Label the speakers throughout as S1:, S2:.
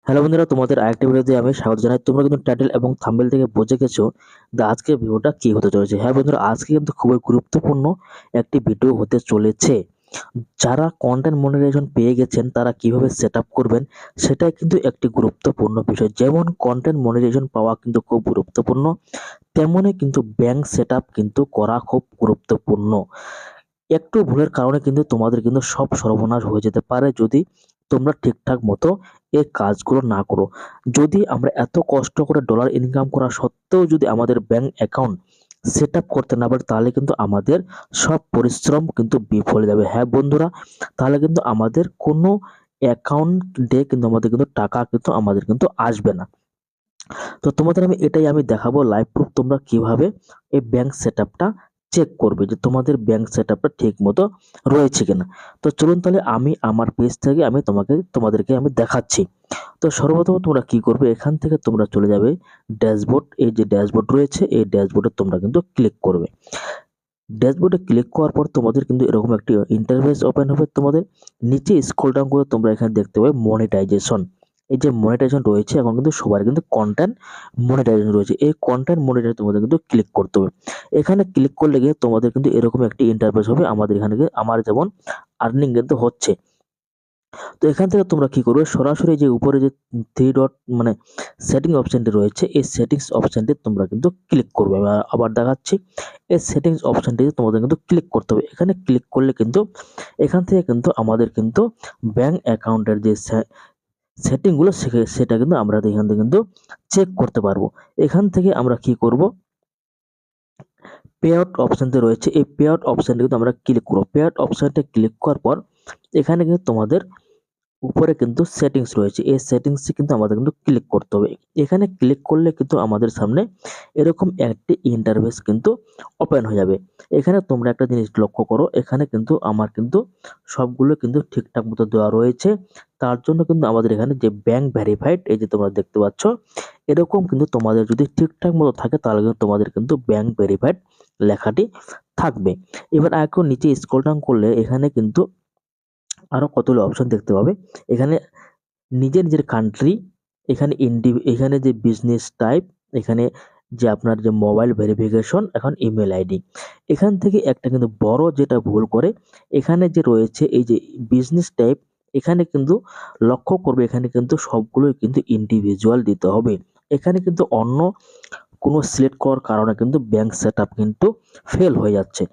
S1: Hello বন্ধুরা, তোমাদের আরেকটা ভিডিওতে আমি স্বাগত জানাই। তোমরা কিন্তু টাইটেল এবং থাম্বনেল থেকে বুঝে গেছো যে আজকের ভিডিওটা কি হতে চলেছে। হ্যাঁ বন্ধুরা, আজকে কিন্তু খুবই গুরুত্বপূর্ণ একটি ভিডিও হতে চলেছে। যারা কন্টেন্ট মনিটাইজেশন পেয়ে গেছেন তারা কিভাবে সেট আপ করবেন সেটাই কিন্তু একটি গুরুত্বপূর্ণ বিষয়। যেমন কন্টেন্ট মনিটাইজেশন পাওয়া কিন্তু খুব গুরুত্বপূর্ণ, তেমনই কিন্তু ব্যাংক সেট আপ কিন্তু করা খুব গুরুত্বপূর্ণ। একটু ভুলের কারণে কিন্তু তোমাদের কিন্তু সব সর্বনাশ হয়ে যেতে পারে যদি তোমরা ঠিকঠাক মতো এই কাজগুলো না করো। যদি আমরা এত কষ্ট করে ডলার ইনকাম করা সত্ত্বেও যদি আমাদের ব্যাংক অ্যাকাউন্ট সেট আপ করতে না পারি, তাহলে কিন্তু আমাদের সব পরিশ্রম কিন্তু বিফলে যাবে। হ্যাঁ বন্ধুরা, তাহলে কিন্তু আমাদের কোনো অ্যাকাউন্টে কিন্তু আমাদের কিন্তু টাকা কিন্তু আমাদের কিন্তু আসবে না। তো তোমাদের আমি এটাই দেখাবো লাইভ প্রুফ, তোমরা কিভাবে এই ব্যাংক সেটআপটা চেক করবে যে তোমাদের ব্যাংক সেটআপটা ঠিক মতো রয়েছে কিনা। তো চলুন তাহলে আমি আমার পেজ থেকে তোমাদেরকে আমি দেখাচ্ছি। তো সর্বপ্রথম তোমরা কি করবে, এখান থেকে তোমরা চলে যাবে ড্যাশবোর্ড। এই যে ড্যাশবোর্ড রয়েছে, এই ড্যাশবোর্ডে তোমরা কিন্তু ক্লিক করবে। ড্যাশবোর্ডে ক্লিক করার পর তোমাদের কিন্তু এরকম একটি ইন্টারফেস ওপেন হবে। তোমাদের নিচে স্ক্রল ডাউন করে তোমরা এখানে দেখতে পাবে মনিটাইজেশন। এই যে মনিটাইজেশন রয়েছে, এখন কিন্তু সবার কিন্তু কন্টেন্ট মনিটাইজেশন রয়েছে। এই কন্টেন্ট মনিটাইজেশন তোমাদের কিন্তু ক্লিক করতে হবে। এখানে ক্লিক করলে গিয়ে তোমাদের কিন্তু এরকম একটি ইন্টারফেস হবে। আমাদের এখানে আমার যেমন আর্নিং কিন্তু হচ্ছে। তো এখান থেকে তোমরা কি করবে, সরাসরি যে উপরে যে থ্রি ডট মানে সেটিং অপশনটি রয়েছে, এই সেটিংস অপশনটি তোমরা কিন্তু ক্লিক করবে। আমি আবার দেখাচ্ছি, এই সেটিংস অপশনটিতে তোমাদের কিন্তু ক্লিক করতে হবে। এখানে ক্লিক করলে কিন্তু এখান থেকে কিন্তু আমাদের কিন্তু ব্যাংক অ্যাকাউন্টের যে সেটিংগুলো সেটা কিন্তু আমরা এখান থেকে কিন্তু চেক করতে পারবো। এখান থেকে আমরা কি করব, পে আউট অপশনটি রয়েছে, এই পে আউট অপশনটি কিন্তু আমরা ক্লিক করবো। পে আউট অপশনটা ক্লিক করার পর এখানে কিন্তু তোমাদের উপরে কিন্তু সেটিংস রয়েছে, এই সেটিংসে কিন্তু আমাদের কিন্তু ক্লিক করতে হবে। এখানে ক্লিক করলে কিন্তু আমাদের সামনে এরকম একটি ইন্টারফেস কিন্তু ওপেন হয়ে যাবে। এখানে তোমরা একটা জিনিস লক্ষ্য করো, এখানে কিন্তু আমার কিন্তু সবগুলো কিন্তু ঠিকঠাক মতো দেওয়া রয়েছে। তার জন্য কিন্তু আমাদের এখানে যে ব্যাংক ভেরিফাইড, এই যে তোমরা দেখতে পাচ্ছ, এরকম কিন্তু তোমাদের যদি ঠিকঠাক মতো থাকে তাহলে কিন্তু তোমাদের কিন্তু ব্যাংক ভেরিফাইড লেখাটি থাকবে। এবার আরেকটু নিচে স্ক্রল ডাউন করলে এখানে কিন্তু আরো কতগুলো অপশন দেখতে পাবে। এখানে নিজের কান্ট্রি, এখানে যে বিজনেস টাইপ, এখানে যে আপনার যে মোবাইল ভেরিফিকেশন, এখন ইমেল আইডি। এখান থেকে একটা কিন্তু বড় যেটা ভুল করে, এখানে যে রয়েছে এই যে বিজনেস টাইপ, এখানে কিন্তু লক্ষ্য করবে, এখানে কিন্তু সবগুলোই কিন্তু ইন্ডিভিজুয়াল দিতে হবে। এখানে কিন্তু অন্য কোনো সিলেক্ট করার কারণে কিন্তু ব্যাংক সেট আপ কিন্তু ফেল হয়ে যাচ্ছে।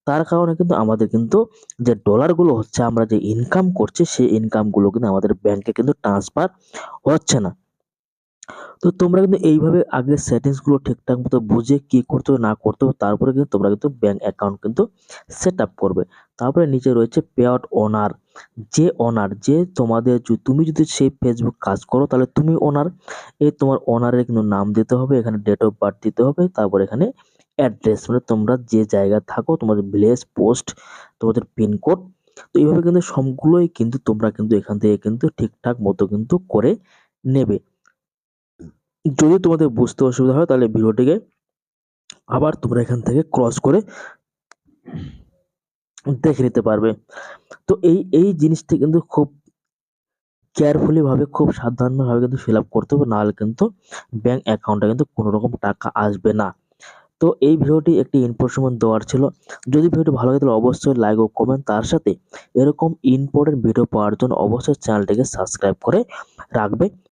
S1: তার কারণে কিন্তু আমাদের কিন্তু যে ডলারগুলো হচ্ছে, আমরা যে ইনকাম করছি, সেই ইনকামগুলো কিন্তু আমাদের ব্যাংকে কিন্তু ট্রান্সফার হচ্ছে না। তো তোমরা কিন্তু এইভাবে আগে সেটিংসগুলো ঠিকঠাক মতো বুঝে কি করতে হবে না করতে হবে, তারপরে কিন্তু তোমরা কিন্তু ব্যাংক অ্যাকাউন্ট কিন্তু সেট আপ করবে। তারপরে নিচে রয়েছে পে আউট ওনার। যে তোমাদের তুমি যদি সেই ফেসবুক কাজ করো তাহলে তুমি ওনার, এই তোমার ওনারের কিন্তু নাম দিতে হবে, এখানে ডেট অফ বার্থ দিতে হবে, তারপর এখানে অ্যাড্রেস মানে তোমরা যে জায়গায় থাকো, তোমাদের ভিলেজ, পোস্ট, তোমাদের পিনকোড। তো এইভাবে কিন্তু সবগুলোই কিন্তু তোমরা কিন্তু এখান থেকে কিন্তু ঠিকঠাক মতো কিন্তু করে নেবে। যদি তোমাদের বুঝতে অসুবিধা হয় তাহলে ভিডিওটিকে আবার তোমরা এখান থেকে ক্রস করে দেখে নিতে পারবে। তো এই জিনিসটি কিন্তু খুব কেয়ারফুলি ভাবে, খুব সাবধানভাবে কিন্তু ফিল আপ করতে হবে, নাহলে কিন্তু ব্যাংক অ্যাকাউন্টে কিন্তু কোনো রকম টাকা আসবে না। তো এই ভিডিওটি একটি ইনফরমেশন দেওয়ার ছিল। যদি ভিডিওটি ভালো লাগে তাহলে অবশ্যই লাইক ও কমেন্ট, তার সাথে এরকম ইম্পর্টেন্ট ভিডিও পাওয়ার জন্য অবশ্যই চ্যানেলটিকে সাবস্ক্রাইব করে রাখবে।